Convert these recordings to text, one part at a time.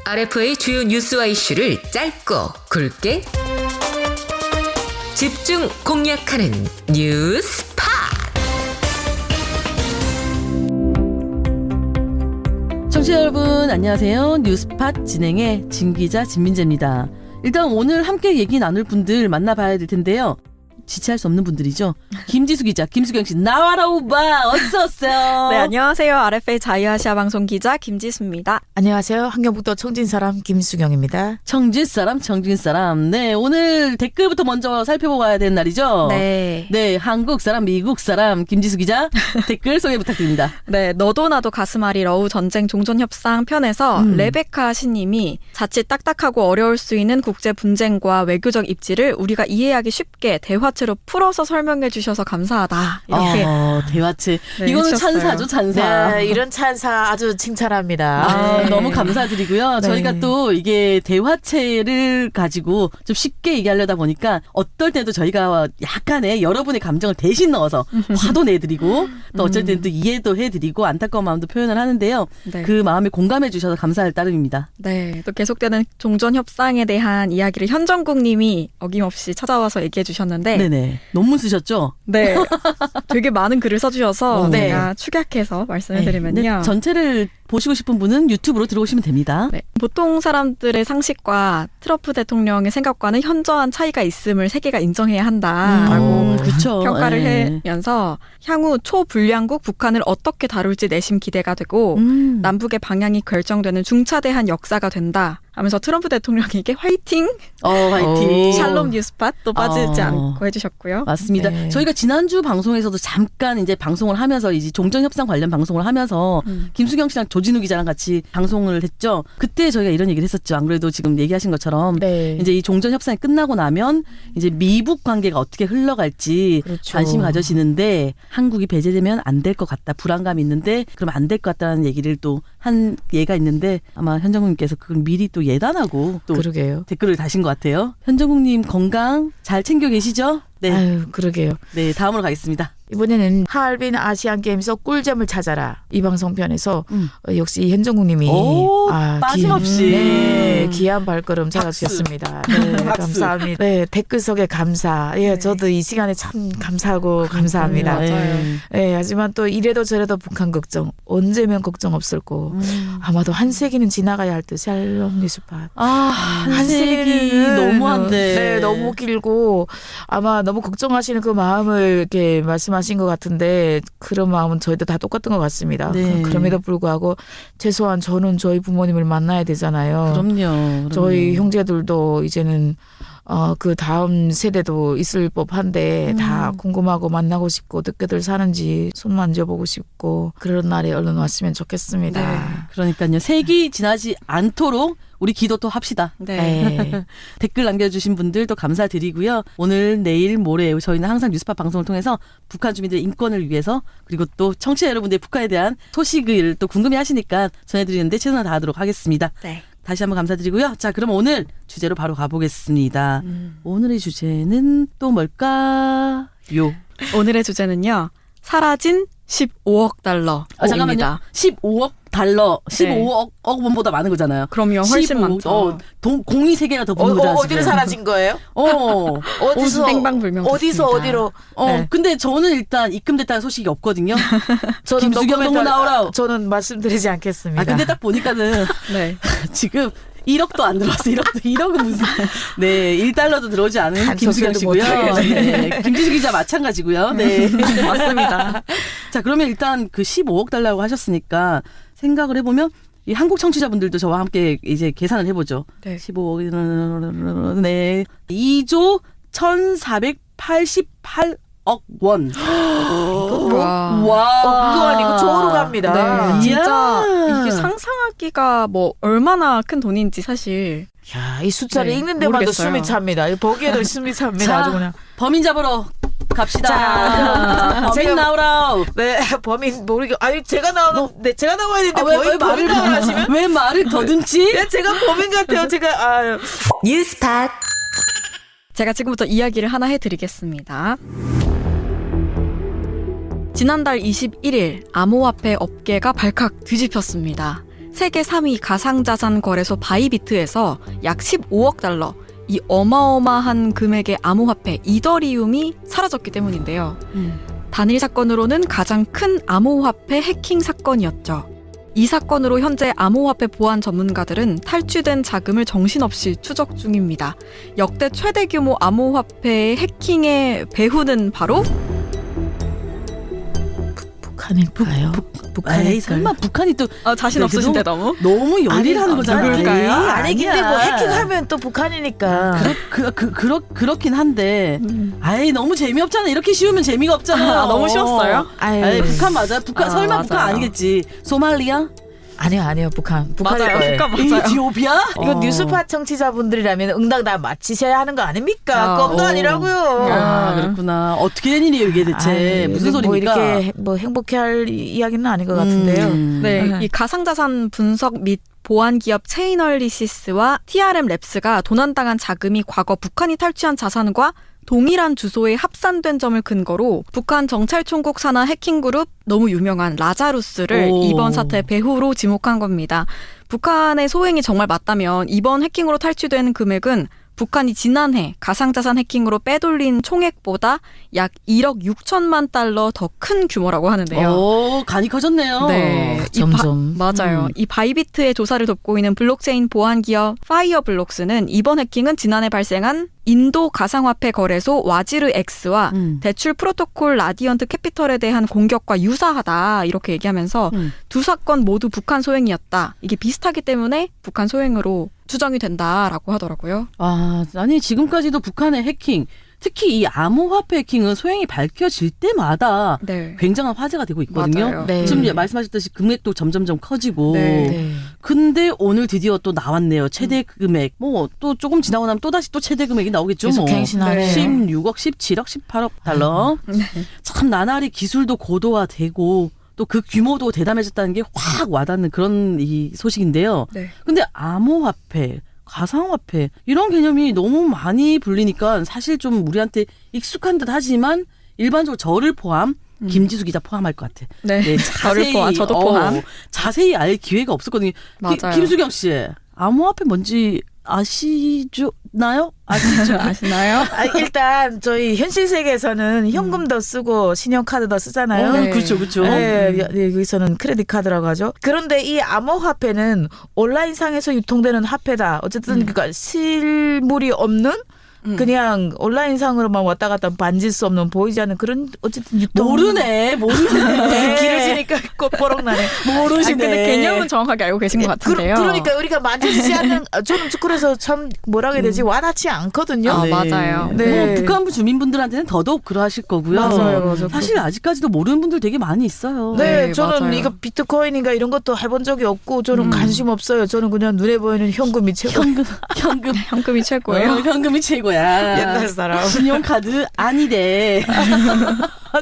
RF의 주요 뉴스와 이슈를 짧고 굵게 집중 공략하는 뉴스팟. 청취자 여러분 안녕하세요. 뉴스팟 진행의 진기자 진민재입니다. 일단 오늘 함께 얘기 나눌 분들 만나봐야 될 텐데요. 지체할 수 없는 분들이죠. 김지수 기자, 김수경 씨 나와라 오바 어서 오세요. 네, 안녕하세요. RFA 자유아시아 방송 기자 김지수입니다. 안녕하세요. 환경북도 청진사람 김수경입니다. 청진사람. 네, 오늘 댓글부터 먼저 살펴보고 가야 되는 날이죠. 네. 네, 한국 사람, 미국 사람 김지수 기자 댓글 소개 부탁드립니다. 네, 너도 나도 가슴앓이 러우 전쟁 종전협상 편에서 레베카 신님이 자칫 딱딱하고 어려울 수 있는 국제 분쟁과 외교적 입지를 우리가 이해하기 쉽게 대화체로 풀어서 설명해 주셔서 감사하다. 이렇게 대화체. 네, 이거는 해주셨어요. 찬사죠, 찬사. 네, 이런 찬사 아주 칭찬합니다. 아, 너무 감사드리고요. 네. 저희가 또 이게 대화체를 가지고 좀 쉽게 얘기하려다 보니까 어떨 때도 저희가 약간의 여러분의 감정을 대신 넣어서 화도 내드리고 또 어쩔 때는 또 이해도 해드리고 안타까운 마음도 표현을 하는데요. 네. 그 마음에 공감해 주셔서 감사할 따름입니다. 네, 또 계속되는 종전협상에 대한 이야기를 현정국 님이 어김없이 찾아와서 얘기해 주셨는데 네네. 논문 쓰셨죠? 네, 되게 많은 글을 써주셔서 네. 제가 축약해서 말씀해드리면요. 전체를 보시고 싶은 분은 유튜브로 들어오시면 됩니다. 네, 보통 사람들의 상식과 트럼프 대통령의 생각과는 현저한 차이가 있음을 세계가 인정해야 한다라고 그쵸. 평가를 네. 하면서 향후 초불량국 북한을 어떻게 다룰지 내심 기대가 되고 남북의 방향이 결정되는 중차대한 역사가 된다 하면서 트럼프 대통령에게 화이팅! 화이팅. 샬롬 뉴스팟 또 빠지지 어. 않고 해주셨고요. 맞습니다. 네. 저희가 지난주 방송에서도 잠깐 이제 방송을 하면서 이제 종전협상 관련 방송을 하면서 김수경 씨랑 조진우 기자랑 같이 방송을 했죠. 그때 저희가 이런 얘기를 했었죠. 안 그래도 지금 얘기하신 것처럼 네. 이제 이 종전협상이 끝나고 나면 이제 미북 관계가 어떻게 흘러갈지 그렇죠. 관심이 가져지는데 한국이 배제되면 안 될 것 같다. 불안감이 있는데 그럼 안 될 것 같다는 얘기를 또 한 예가 있는데 아마 현정국님께서 그걸 미리 또 예단하고 또 그러게요. 댓글을 다신 것 같아요. 현정국님 건강 잘 챙겨 계시죠? 네. 아유, 그러게요. 네, 다음으로 가겠습니다. 이번에는 하얼빈 아시안게임에서 꿀잼을 찾아라. 이 방송편에서 역시 현정국님이 오, 빠짐없이. 네, 귀한 발걸음 잡아주셨습니다. 네, 박수. 감사합니다. 네, 댓글 속에 감사. 예, 네. 저도 이 시간에 참 감사하고 감사합니다. 맞아요. 예, 하지만 또 이래도 저래도 북한 걱정 언제면 걱정 없을고 아마도 한 세기는 지나가야 할 듯. 샬롬 뉴스팟. 한 세기 세기는 너무한데. 네, 너무 길고 아마 너무 걱정하시는 그 마음을 이렇게 말씀하신 것 같은데 그런 마음은 저희도 다 똑같은 것 같습니다. 네. 그럼에도 불구하고 최소한 저는 저희 부모님을 만나야 되잖아요. 그럼요. 저희 형제들도 이제는 그 다음 세대도 있을 법한데 다 궁금하고 만나고 싶고 어떻게들 사는지 손 만져보고 싶고 그런 날이 얼른 왔으면 좋겠습니다. 네. 그러니까요. 세기 지나지 않도록 우리 기도 또 합시다. 네. 댓글 남겨주신 분들도 감사드리고요. 오늘, 내일, 모레 저희는 항상 뉴스팟 방송을 통해서 북한 주민들의 인권을 위해서 그리고 또 청취자 여러분들의 북한에 대한 소식을 또 궁금해하시니까 전해드리는데 최선을 다하도록 하겠습니다. 네. 다시 한번 감사드리고요. 자, 그럼 오늘 주제로 바로 가보겠습니다. 오늘의 주제는 또 뭘까요? 오늘의 주제는요. 사라진 15억 달러. 잠깐만요. 15억 달러. 15억 원보다 많은 거잖아요. 그럼요. 훨씬 많죠. 공이 3개가 더 붙는 거잖아요. 어디로 사라진 거예요? 어디서 행방불명 어디서 어디로? 네. 근데 저는 일단 입금됐다는 소식이 없거든요. 저는 김수경 노코멘트- 너무 나오라. 저는 말씀드리지 않겠습니다. 근데 딱 보니까는 네. 지금 1억도 안 들어왔어. 1억은 무슨. 네, 1달러도 들어오지 않은 한 김수경 소리도 씨고요. 못하게. 네, 김지수 기자 마찬가지고요. 네. 맞습니다. 자, 그러면 일단 그 15억 달러라고 하셨으니까 생각을 해보면 이 한국 청취자분들도 저와 함께 이제 계산을 해보죠. 네. 15억, 네. 2조 1,488억 원. 와. 억도 아니고 조로 갑니다. 네, 진짜 이야. 이게 상상하기가 뭐 얼마나 큰 돈인지 사실. 야, 이 숫자를 네, 읽는 데만도 모르겠어요. 숨이 찹니다. 보기에도 숨이 찹니다. 자, 아주 그냥. 범인 잡으러 갑시다. 자, 범인 제가- 나오라. 네, 범인 모르게. 아니 제가 제가 나와야 되는데 왜 범인 나오시면? 왜 말을 더듬지? 네, 제가 범인 같아요. 제가 뉴스팟. 제가 지금부터 이야기를 하나 해드리겠습니다. 지난달 21일 암호화폐 업계가 발칵 뒤집혔습니다. 세계 3위 가상자산 거래소 바이비트에서 약 15억 달러, 이 어마어마한 금액의 암호화폐 이더리움이 사라졌기 때문인데요. 단일 사건으로는 가장 큰 암호화폐 해킹 사건이었죠. 이 사건으로 현재 암호화폐 보안 전문가들은 탈취된 자금을 정신없이 추적 중입니다. 역대 최대 규모 암호화폐 해킹의 배후는 바로 북한일까요? 에이, 설마 북한이 또 자신 네, 없으신데 너무? 너무 열일하는 거잖아요. 누굴까요? 아니 근데 뭐 해킹하면 또 북한이니까. 그렇긴 한데, 아이 너무 재미없잖아. 이렇게 쉬우면 재미가 없잖아. 너무 쉬웠어요? 아이 북한 맞아? 북한 설마 북한 맞아요. 아니겠지? 소말리아? 아니요 북한일 맞아요. 거예요. 북한 맞아요. 에티오피아? 이거 뉴스파 청취자분들이라면 응당 다 맞히셔야 하는 거 아닙니까? 껌도 아니라고요. 아, 그렇구나. 어떻게 된 일이에요 이게 대체? 아니, 무슨 뭐 소리입니까? 이렇게 뭐 행복해할 이야기는 아닌 것 같은데요. 네, 이 가상자산 분석 및 보안 기업 체이널리시스와 TRM 랩스가 도난당한 자금이 과거 북한이 탈취한 자산과 동일한 주소에 합산된 점을 근거로 북한 정찰총국 산하 해킹그룹 너무 유명한 라자루스를 오. 이번 사태 배후로 지목한 겁니다. 북한의 소행이 정말 맞다면 이번 해킹으로 탈취된 금액은 북한이 지난해 가상자산 해킹으로 빼돌린 총액보다 약 1억 6천만 달러 더 큰 규모라고 하는데요. 오, 간이 커졌네요. 네. 점점. 맞아요. 이 바이비트의 조사를 돕고 있는 블록체인 보안 기업 파이어블록스는 이번 해킹은 지난해 발생한 인도 가상화폐 거래소 와지르 X와 대출 프로토콜 라디언트 캐피털에 대한 공격과 유사하다 이렇게 얘기하면서 두 사건 모두 북한 소행이었다. 이게 비슷하기 때문에 북한 소행으로 추정이 된다라고 하더라고요. 아니 지금까지도 북한의 해킹, 특히 이 암호화폐 해킹은 소행이 밝혀질 때마다 네. 굉장한 화제가 되고 있거든요. 맞아요. 네. 지금 말씀하셨듯이 금액도 점점점 커지고. 네. 네. 근데 오늘 드디어 또 나왔네요. 최대 금액. 뭐 또 조금 지나고 나면 또 다시 또 최대 금액이 나오겠죠. 계속 뭐. 갱신하네요. 16억, 17억, 18억 달러. 참 나날이 기술도 고도화되고 또 그 규모도 대담해졌다는 게 확 와닿는 그런 이 소식인데요. 네. 근데 암호화폐, 가상화폐 이런 개념이 너무 많이 불리니까 사실 좀 우리한테 익숙한 듯 하지만 일반적으로 저를 포함 김지수 기자 포함할 것 같아. 네. 저를 포함, 저도 포함. 자세히 알 기회가 없었거든요. 맞아요. 김수경 씨, 암호화폐 뭔지 아시나요? 아시나요? 일단 저희 현실 세계에서는 현금도 쓰고 신용카드도 쓰잖아요. 네. 그렇죠, 그렇죠. 네, 여기서는 크레딧 카드라고 하죠. 그런데 이 암호화폐는 온라인상에서 유통되는 화폐다. 어쨌든 그러니까 실물이 없는 그냥 온라인상으로만 왔다 갔다 만질 수 없는 보이지 않는 그런 어쨌든 유통. 모르네. 길어지니까 꽃보록 나네. 모르시네. 근데 개념은 정확하게 알고 계신 것 같은데요. 그러니까 우리가 만지지 않는 저는 그래서 참 뭐라 해야 되지 와닿지 않거든요. 네. 맞아요. 네. 뭐 북한 주민분들한테는 더더욱 그러하실 거고요. 맞아요. 사실 아직까지도 모르는 분들 되게 많이 있어요. 네, 네, 저는 맞아요. 이거 비트코인인가 이런 것도 해본 적이 없고 저는 관심 없어요. 저는 그냥 눈에 보이는 현금이 최고. 현금이 최고예요. 현금이 최고야. 옛날 사람. 신용카드 아니래.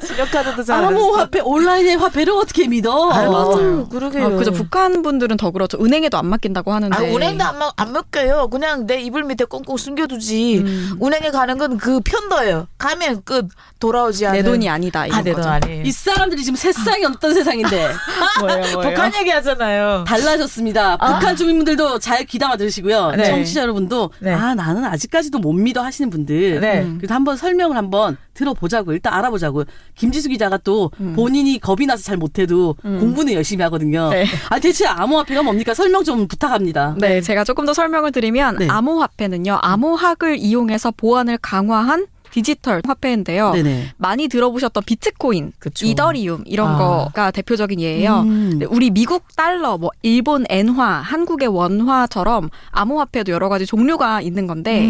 신용카드도 잘 안 암호화폐 온라인의 화폐를 어떻게 믿어? 맞아요. 그러게요. 그죠. 북한 분들은 더 그렇죠. 은행에도 안 맡긴다고 하는데. 은행도 안 맡겨요. 그냥 내 이불 밑에 꽁꽁 숨겨두지. 은행에 가는 건 그 편도예요. 가면 끝. 돌아오지 않는. 내 돈이 아니다. 이런 내 돈 거죠. 아니에요. 이 사람들이 지금 세상이 어떤 세상인데 뭐예요? 북한 얘기하잖아요. 달라졌습니다. 북한 주민분들도 잘 귀담아 들으시고요. 네. 청취자 여러분도 네. 나는 아직까지도 못 믿어 하시는 분들 네. 그래서 한번 설명을 한번 들어보자고 일단 알아보자고. 김지수 기자가 또 본인이 겁이 나서 잘 못해도 공부는 열심히 하거든요. 네. 대체 암호화폐가 뭡니까? 설명 좀 부탁합니다. 네, 제가 조금 더 설명을 드리면 네. 암호화폐는요. 암호학을 이용해서 보안을 강화한 디지털 화폐인데요. 네네. 많이 들어보셨던 비트코인, 그쵸. 이더리움 이런 거가 대표적인 예예요. 네, 우리 미국 달러, 뭐 일본 엔화, 한국의 원화처럼 암호화폐도 여러 가지 종류가 있는 건데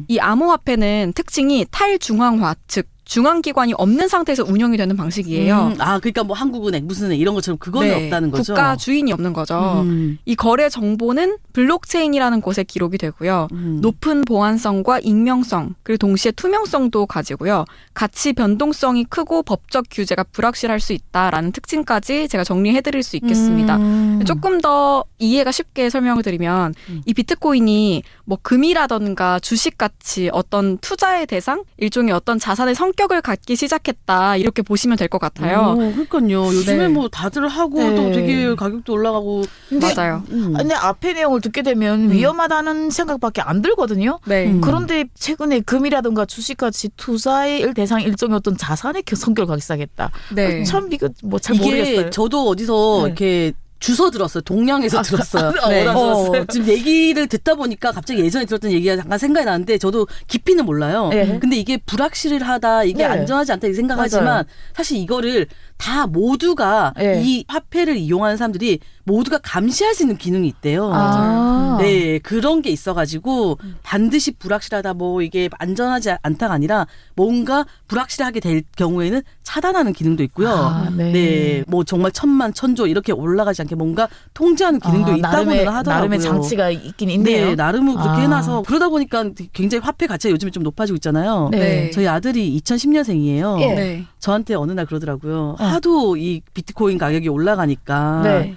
이 암호화폐는 특징이 탈중앙화, 즉 중앙기관이 없는 상태에서 운영이 되는 방식이에요. 그러니까 뭐 한국은행 무슨 은 이런 것처럼 그거는 네, 없다는 거죠. 국가 주인이 없는 거죠. 이 거래 정보는 블록체인이라는 곳에 기록이 되고요. 높은 보안성과 익명성 그리고 동시에 투명성도 가지고요. 가치 변동성이 크고 법적 규제가 불확실할 수 있다라는 특징까지 제가 정리해드릴 수 있겠습니다. 조금 더 이해가 쉽게 설명을 드리면 이 비트코인이 뭐 금이라던가 주식같이 어떤 투자의 대상, 일종의 어떤 자산의 성격 품격을 갖기 시작했다 이렇게 보시면 될 것 같아요. 그러니까요. 요즘에 네. 뭐 다들 하고 네. 또 되게 가격도 올라가고. 맞아요. 근데 앞에 내용을 듣게 되면 위험하다는 생각밖에 안 들거든요. 네. 그런데 최근에 금이라든가 주식같이 투자의 대상 일종의 어떤 자산의 성격을 갖기 시작했다. 네. 참 이거 뭐 잘 이게 모르겠어요. 저도 어디서 네. 이렇게 주워 들었어요. 동양에서 들었어요. 네. 지금 얘기를 듣다 보니까 갑자기 예전에 들었던 얘기가 잠깐 생각이 나는데 저도 깊이는 몰라요. 네. 근데 이게 불확실하다, 이게 네. 안전하지 않다 이 생각하지만 맞아요. 사실 이거를 다 모두가 네. 이 화폐를 이용하는 사람들이 모두가 감시할 수 있는 기능이 있대요. 아. 네, 그런 게 있어가지고 반드시 불확실하다, 뭐 이게 안전하지 않다가 아니라 뭔가 불확실하게 될 경우에는 차단하는 기능도 있고요. 아, 네. 네, 뭐 정말 천만 천조 이렇게 올라가지 않게 뭔가 통제하는 기능도 있다고는 하더라고요. 나름의 장치가 있긴 있네요. 네, 나름은 그렇게 아. 해놔서 그러다 보니까 굉장히 화폐 가치가 요즘에 좀 높아지고 있잖아요. 네. 저희 아들이 2010년생이에요. 예. 네. 저한테 어느 날 그러더라고요. 하도 이 비트코인 가격이 올라가니까 네.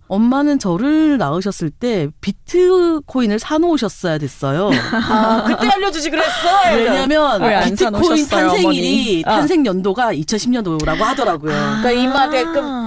엄마는 저를 낳으셨을 때 비트코인을 사놓으셨어야 됐어요. 아, 그때 알려주지 그랬어. 왜냐면 왜안 비트코인 사놓으셨어요, 탄생일이 어머니? 탄생 연도가 2010년도라고 하더라고요. 그러니까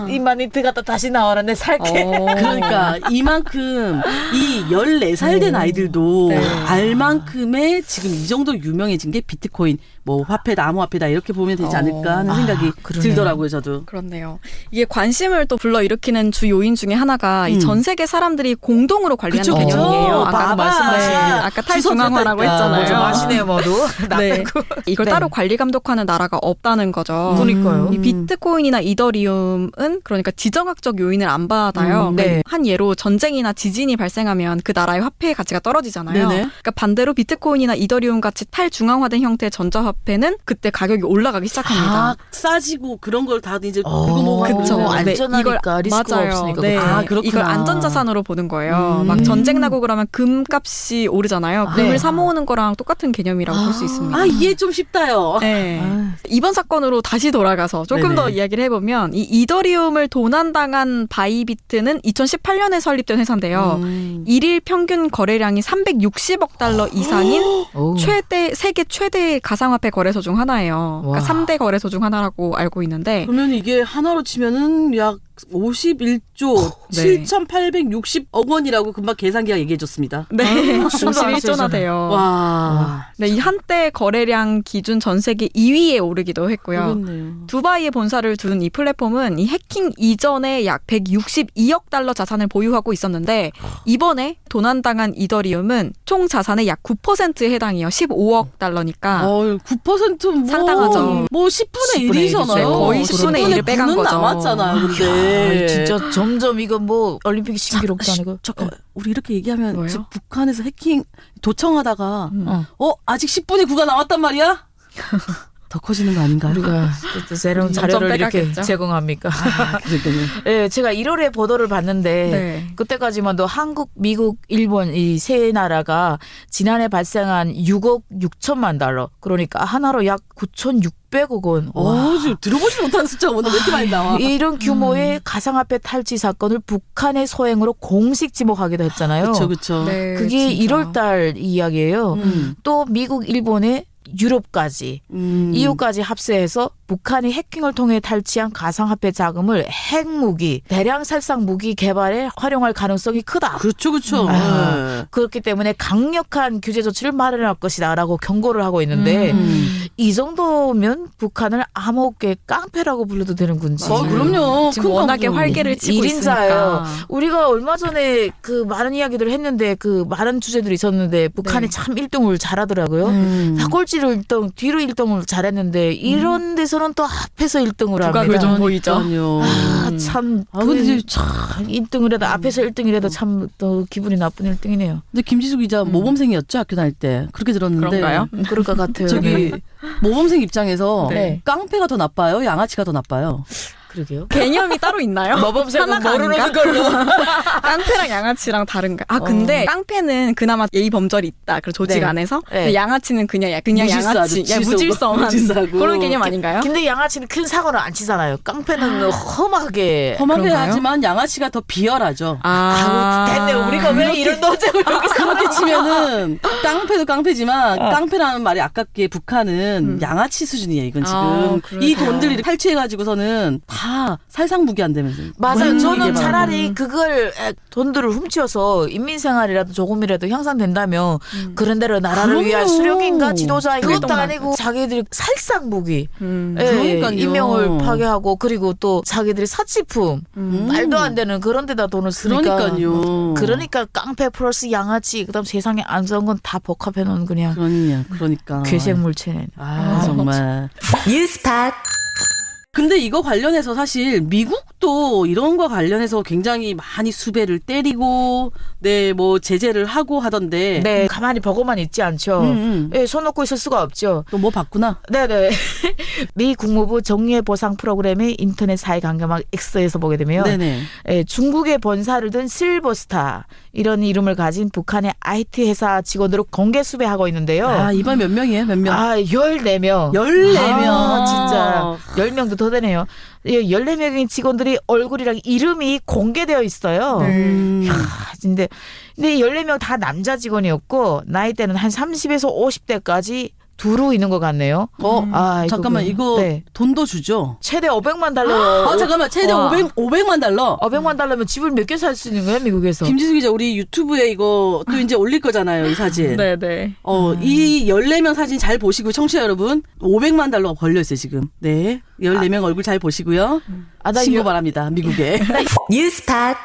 이마에 들어갔다 다시 나와라 내 살게. 그러니까 이만큼 이 14살 된 아이들도 네. 알만큼의 지금 이 정도 유명해진 게 비트코인, 뭐 화폐다, 암호화폐다 이렇게 보면 되지 않을까 하는 생각이 그러네요. 들더라고요, 저도. 그렇네요. 이게 관심을 또 불러일으키는 주 요인 중에 하나가 이 전 세계 사람들이 공동으로 관리하는 그쵸, 그쵸. 개념이에요. 아까도 봐봐. 말씀하신 네. 아까 탈중앙화라고 주워 했잖아요. 들었다니까. 좀 아시네요, 모두. 네. 이걸 네. 따로 관리 감독하는 나라가 없다는 거죠. 그러니까요. 이 비트코인이나 이더리움은 그러니까 지정학적 요인을 안 받아요. 네. 그러니까 한 예로 전쟁이나 지진이 발생하면 그 나라의 화폐의 가치가 떨어지잖아요. 네네. 그러니까 반대로 비트코인이나 이더리움 같이 탈중앙화된 형태의 전자화폐는 그때 가격이 올라가기 시작합니다. 다 싸지고 그런 걸 다 이제 그거 뭐 그쵸. 안전하니까 리스크가 맞아요. 없으니까. 네. 아, 그렇구나. 이걸 안전자산으로 보는 거예요. 막 전쟁 나고 그러면 금값이 오르잖아요. 금을 네. 사 모으는 거랑 똑같은 개념이라고 볼 수 있습니다. 아, 이해 좀 쉽다요. 네. 아. 이번 사건으로 다시 돌아가서 조금 네네. 더 이야기를 해보면 이 이더리움을 도난당한 바이비트는 2018년에 설립된 회사인데요. 일일 평균 거래량이 360억 달러 이상인 오. 세계 최대 가상화폐 거래소 중 하나예요. 와. 그러니까 3대 거래소 중 하나라고 알고 있는데 그러면 이게 하나로 치면은 약 51조 네. 7,860억 원이라고 금방 계산기가 얘기해줬습니다. 네, 세상에. 51조나 돼요. 와, 네, 이 한때 거래량 기준 전 세계 2위에 오르기도 했고요. 그렇네요. 두바이에 본사를 둔 이 플랫폼은 이 해킹 이전에 약 162억 달러 자산을 보유하고 있었는데 이번에 도난당한 이더리움은 총 자산의 약 9%에 해당해요. 15억 달러니까. 9% 뭐, 상당하죠. 뭐 10분의 1이잖아요. 네, 거의 10분의 1을 빼간 거죠. 남았잖아요. 근데 아, 진짜 점점 이거 뭐 올림픽 신기록도 아니고. 잠깐만, 우리 이렇게 얘기하면 뭐예요? 지금 북한에서 해킹 도청하다가 어. 아직 10분의 9가 나왔단 말이야? 더 커지는 거 아닌가요? 우리가 또 새로운 자료를 이렇게 빼가겠죠. 제공합니까? 그러니까요. 네, 제가 1월에 보도를 봤는데 네. 그때까지만도 한국, 미국, 일본 이 세 나라가 지난해 발생한 6억 6천만 달러, 그러니까 하나로 약 9,600억 원. 지금 들어보지 못한 숫자가 오늘 왜 이렇게 많이 나와? 이런 규모의 가상화폐 탈취 사건을 북한의 소행으로 공식 지목하기도 했잖아요. 그렇죠. 네, 그게 진짜. 1월 달 이야기예요. 또 미국, 일본의 유럽까지 이후까지 합세해서 북한이 해킹을 통해 탈취한 가상화폐 자금을 핵무기, 대량 살상 무기 개발에 활용할 가능성이 크다. 그렇죠. 아, 그렇기 때문에 강력한 규제 조치를 마련할 것이다라고 경고를 하고 있는데 이 정도면 북한을 암호계 깡패라고 불러도 되는 건지. 그럼요. 지금 큰 워낙에 강도. 활개를 치고 1인자예요. 있으니까. 우리가 얼마 전에 그 많은 이야기들을 했는데 그 많은 주제들이 있었는데 북한이 네. 참 1등을 잘하더라고요. 꼴찌를 1등, 뒤로 1등을 잘했는데 이런 데서는 또 앞에서 1등을 합니다. 두각을 좀 보이죠. 아니요. 참. 근데 참 1등을 해도 앞에서 1등이라도 참 또 기분이 나쁜 1등이네요. 근데 김지수 기자 모범생이었죠, 학교 다닐 때. 그렇게 들었는데. 그런가요? 그럴 것 같아요. 저기 모범생 입장에서 네. 깡패가 더 나빠요, 양아치가 더 나빠요. 그러게요. 개념이 따로 있나요? 모범생은 하나가 모르는 아닌가? 걸로. 깡패랑 양아치랑 다른가? 아 근데 깡패는 그나마 예의 범절이 있다. 그 조직 네. 안에서. 네. 근데 양아치는 그냥 무질서하죠. 양아치, 무질서한 무질서하고. 그런 개념 아닌가요? 근데 양아치는 큰 사고를 안 치잖아요. 깡패는 험하게. 험하게 그런가요? 하지만 양아치가 더 비열하죠. 아, 됐네. 우리가 왜 이런 논쟁을 여기서 그렇게 치면은 깡패도 깡패지만 깡패라는 말이 아깝게 북한은 양아치 수준이에요. 이건 지금 아, 이 그러세요. 돈들을 탈취해가지고서는 다 살상무기한다면서. 맞아요. 저는 개발. 차라리 그걸 돈들을 훔쳐서 인민생활이라도 조금이라도 향상된다면 그런 대로 나라를 그럼요. 위한 수령인가 지도자 그것도 그랬던 아니고 자기들이 살상무기 예, 그러니까요. 인명을 파괴하고 그리고 또 자기들이 사치품 음. 말도 안 되는 그런 데다 돈을 쓰니까 그러니까요. 그러니까 깡패 플러스 양아치 그다음 세상에 안 좋은 건 다 복합해 놓은 그냥 그러니까. 괴생물체네. 아, 정말. 뉴스팟 근데 이거 관련해서 사실 미국도 이런 거 관련해서 굉장히 많이 수배를 때리고 뭐 제재를 하고 하던데. 네, 가만히 보고만 있지 않죠. 예, 손 놓고 있을 수가 없죠. 또 뭐 봤구나. 네네. 미 국무부 정예 보상 프로그램의 인터넷 사회 강경막 X에서 보게 되면 네네. 예, 중국의 본사를 둔 실버스타 이런 이름을 가진 북한의 IT 회사 직원들을 공개 수배하고 있는데요. 아, 이번 몇 명이에요? 몇 명? 14명. 14명. 아, 진짜 10명도 더 되네요. 14명의 직원들이 얼굴이랑 이름이 공개되어 있어요. 근데 14명 다 남자 직원이었고 나이대는 한 30에서 50대까지 두루 있는 것 같네요. 잠깐만, 이거 네. 돈도 주죠? 최대 500만 달러. 잠깐만, 최대 와. 500만 달러? 500만 달러면 집을 몇 개 살 수 있는 거야, 미국에서? 김지수 기자, 우리 유튜브에 이거 또 이제 올릴 거잖아요, 이 사진. 네네. 이 14명 사진 잘 보시고, 청취자 여러분, 500만 달러가 걸려있어요, 지금. 네. 14명 얼굴 잘 보시고요. 나 신고 바랍니다, 미국에. 뉴스팟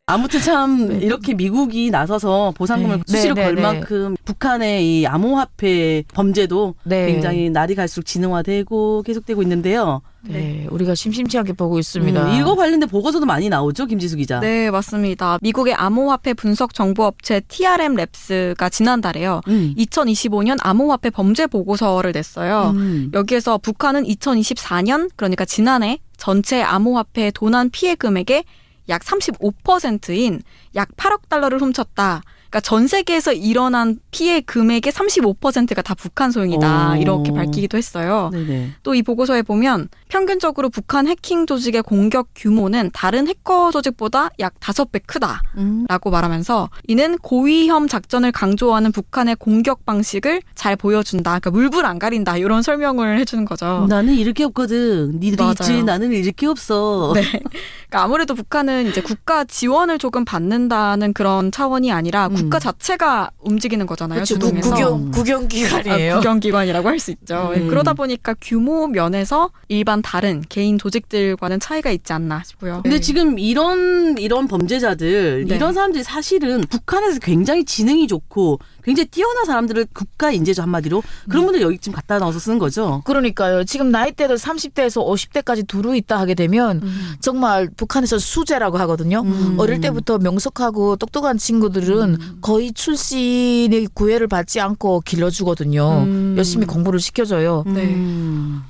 아무튼 참 이렇게 미국이 나서서 보상금을 네. 수시로 네, 걸 네, 만큼 북한의 이 암호화폐 범죄도 네. 굉장히 날이 갈수록 진흥화되고 계속되고 있는데요. 네, 우리가 심심치 않게 보고 있습니다. 이거 관련된 보고서도 많이 나오죠, 김지수 기자. 네, 맞습니다. 미국의 암호화폐 분석 정보업체 TRM 랩스가 지난달에요. 2025년 암호화폐 범죄 보고서를 냈어요. 여기에서 북한은 2024년, 그러니까 지난해 전체 암호화폐 도난 피해 금액의 약 35%인 약 8억 달러를 훔쳤다. 그러니까 전 세계에서 일어난 피해 금액의 35%가 다 북한 소용이다. 이렇게 밝히기도 했어요. 네네. 또 이 보고서에 보면 평균적으로 북한 해킹 조직의 공격 규모는 다른 해커 조직보다 약 5배 크다라고 말하면서 이는 고위험 작전을 강조하는 북한의 공격 방식을 잘 보여준다. 그러니까 물불 안 가린다. 이런 설명을 해주는 거죠. 나는 잃을 게 없거든. 니들이 맞아요. 있지, 나는 잃을 게 없어. 네. 그러니까 아무래도 북한은 이제 국가 지원을 조금 받는다는 그런 차원이 아니라 국가 자체가 움직이는 거잖아요. 그렇죠. 주동에서. 국영기관이에요. 국영기관이라고 할 수 있죠. 그러다 보니까 규모 면에서 일반 다른 개인 조직들과는 차이가 있지 않나 싶고요. 근데 지금 이런 범죄자들, 네. 이런 사람들이 사실은 북한에서 굉장히 지능이 좋고 굉장히 뛰어난 사람들을 국가 인재죠, 한마디로. 그런 분들 여기 지금 갖다 넣어서 쓰는 거죠. 그러니까요. 지금 나이대도 30대에서 50대까지 두루 있다 하게 되면 정말 북한에서 수재라고 하거든요. 어릴 때부터 명석하고 똑똑한 친구들은 거의 출신의 구애를 받지 않고 길러주거든요. 열심히 공부를 시켜줘요. 네.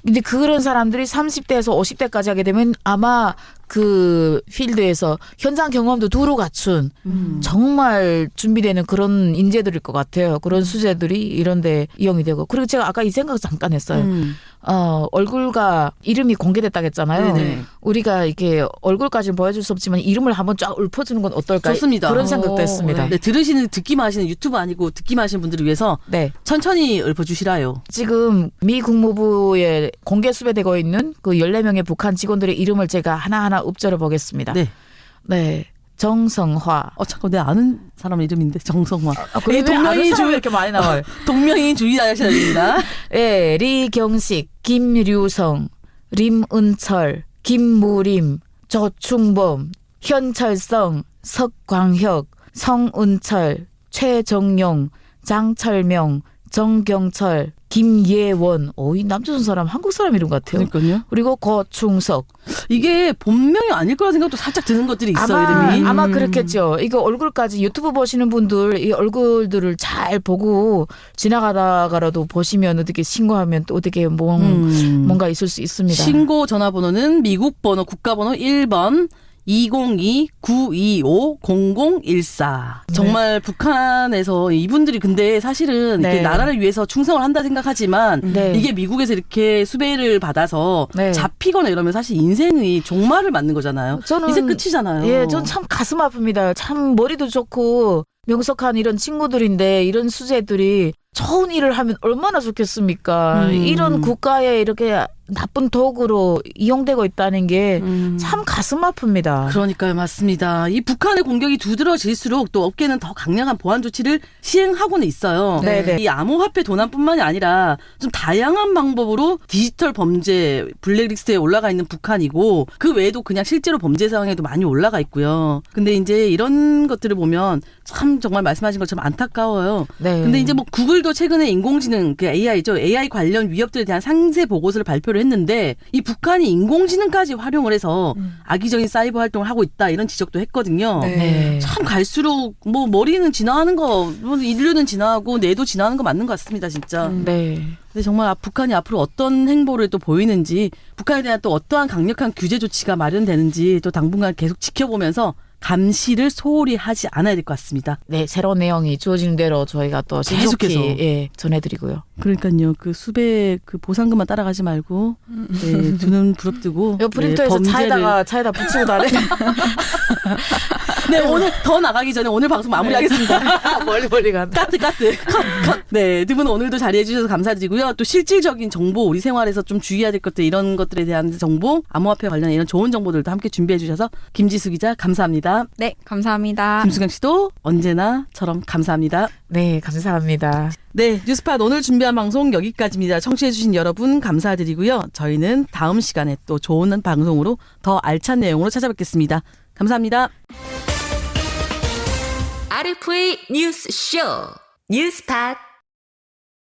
근데 그런 사람들이 30대에서 50대까지 하게 되면 아마 그 필드에서 현장 경험도 두루 갖춘 정말 준비되는 그런 인재들일 것 같아요. 그런 수재들이 이런데 이용이 되고. 그리고 제가 아까 이 생각 잠깐 했어요. 얼굴과 이름이 공개됐다고 했잖아요. 네네. 우리가 이게 얼굴까지는 보여줄 수 없지만 이름을 한번 쫙 읊어주는 건 어떨까? 좋습니다. 그런 생각도 했습니다. 네, 듣기만 하시는 유튜브 아니고 듣기만 하시는 분들을 위해서 네. 천천히 읊어주시라요. 지금 미 국무부에 공개 수배되고 있는 그 14명의 북한 직원들의 이름을 제가 하나하나 읊조려 보겠습니다. 네. 네. 정성화. 잠깐, 내가 아는 사람 이름인데, 정성화. 이 동명이인 주 이렇게 많이 나와요. 동명이인 주의 하셔야 됩니다. 예, 리경식, 김류성, 림은철, 김무림, 조충범, 현철성, 석광혁, 성은철, 최정용, 장철명, 정경철, 김예원. 이 남조선 사람 한국 사람 이름 같아요. 그러니까요. 그리고 거충석. 이게 본명이 아닐 거라 생각도 살짝 드는 것들이 있어 이름이. 아마 그렇겠죠. 이거 얼굴까지 유튜브 보시는 분들 이 얼굴들을 잘 보고 지나가다가라도 보시면 어떻게 신고하면 또 어떻게 뭔가 있을 수 있습니다. 신고 전화번호는 미국 번호 국가번호 1번 202-925-0014. 정말 북한에서 이분들이 근데 사실은 네. 이렇게 나라를 위해서 충성을 한다 생각하지만 네. 이게 미국에서 이렇게 수배를 받아서 네. 잡히거나 이러면 사실 인생이 종말을 맞는 거잖아요. 저는 인생 끝이잖아요. 예, 전 참 가슴 아픕니다. 참 머리도 좋고 명석한 이런 친구들인데 이런 수재들이 좋은 일을 하면 얼마나 좋겠습니까? 이런 국가에 이렇게 나쁜 도구로 이용되고 있다는 게 참 가슴 아픕니다. 그러니까요, 맞습니다. 이 북한의 공격이 두드러질수록 또 업계는 더 강력한 보안 조치를 시행하고는 있어요. 네네. 이 암호화폐 도난뿐만이 아니라 좀 다양한 방법으로 디지털 범죄 블랙리스트에 올라가 있는 북한이고 그 외에도 그냥 실제로 범죄 상황에도 많이 올라가 있고요. 근데 이제 이런 것들을 보면 참 정말 말씀하신 것처럼 안타까워요. 네. 근데 이제 뭐 구글도 최근에 인공지능 그 AI죠. AI 관련 위협들에 대한 상세 보고서를 발표를 했는데 이 북한이 인공지능까지 활용을 해서 악의적인 사이버 활동을 하고 있다 이런 지적도 했거든요. 네. 참 갈수록 뭐 머리는 지나가는 거, 뭐 인류는 지나가고 뇌도 지나가는 거 맞는 것 같습니다, 진짜. 네. 근데 정말 북한이 앞으로 어떤 행보를 또 보이는지, 북한에 대한 또 어떠한 강력한 규제 조치가 마련되는지 또 당분간 계속 지켜보면서 감시를 소홀히 하지 않아야 될 것 같습니다. 네, 새로운 내용이 주어지는 대로 저희가 또 신속히 계속해서. 예, 전해드리고요. 그러니까요, 그 수배 그 보상금만 따라가지 말고 네, 두 눈 부릅뜨고 이 프린터에서 네, 범죄를 차에다 붙이고 다네. 네, 오늘 더 나가기 전에 오늘 방송 마무리하겠습니다. 멀리 간다. 까트 컷. 네, 두 분 오늘도 자리해 주셔서 감사드리고요. 또 실질적인 정보, 우리 생활에서 좀 주의해야 될 것들 이런 것들에 대한 정보, 암호화폐 관련 이런 좋은 정보들도 함께 준비해 주셔서 김지수 기자 감사합니다. 네, 감사합니다. 김수경 씨도 언제나처럼 감사합니다. 네, 감사합니다. 네, 뉴스팟 오늘 준비한 방송 여기까지입니다. 청취해 주신 여러분 감사드리고요. 저희는 다음 시간에 또 좋은 방송으로 더 알찬 내용으로 찾아뵙겠습니다. 감사합니다. RFA 뉴스쇼 뉴스팟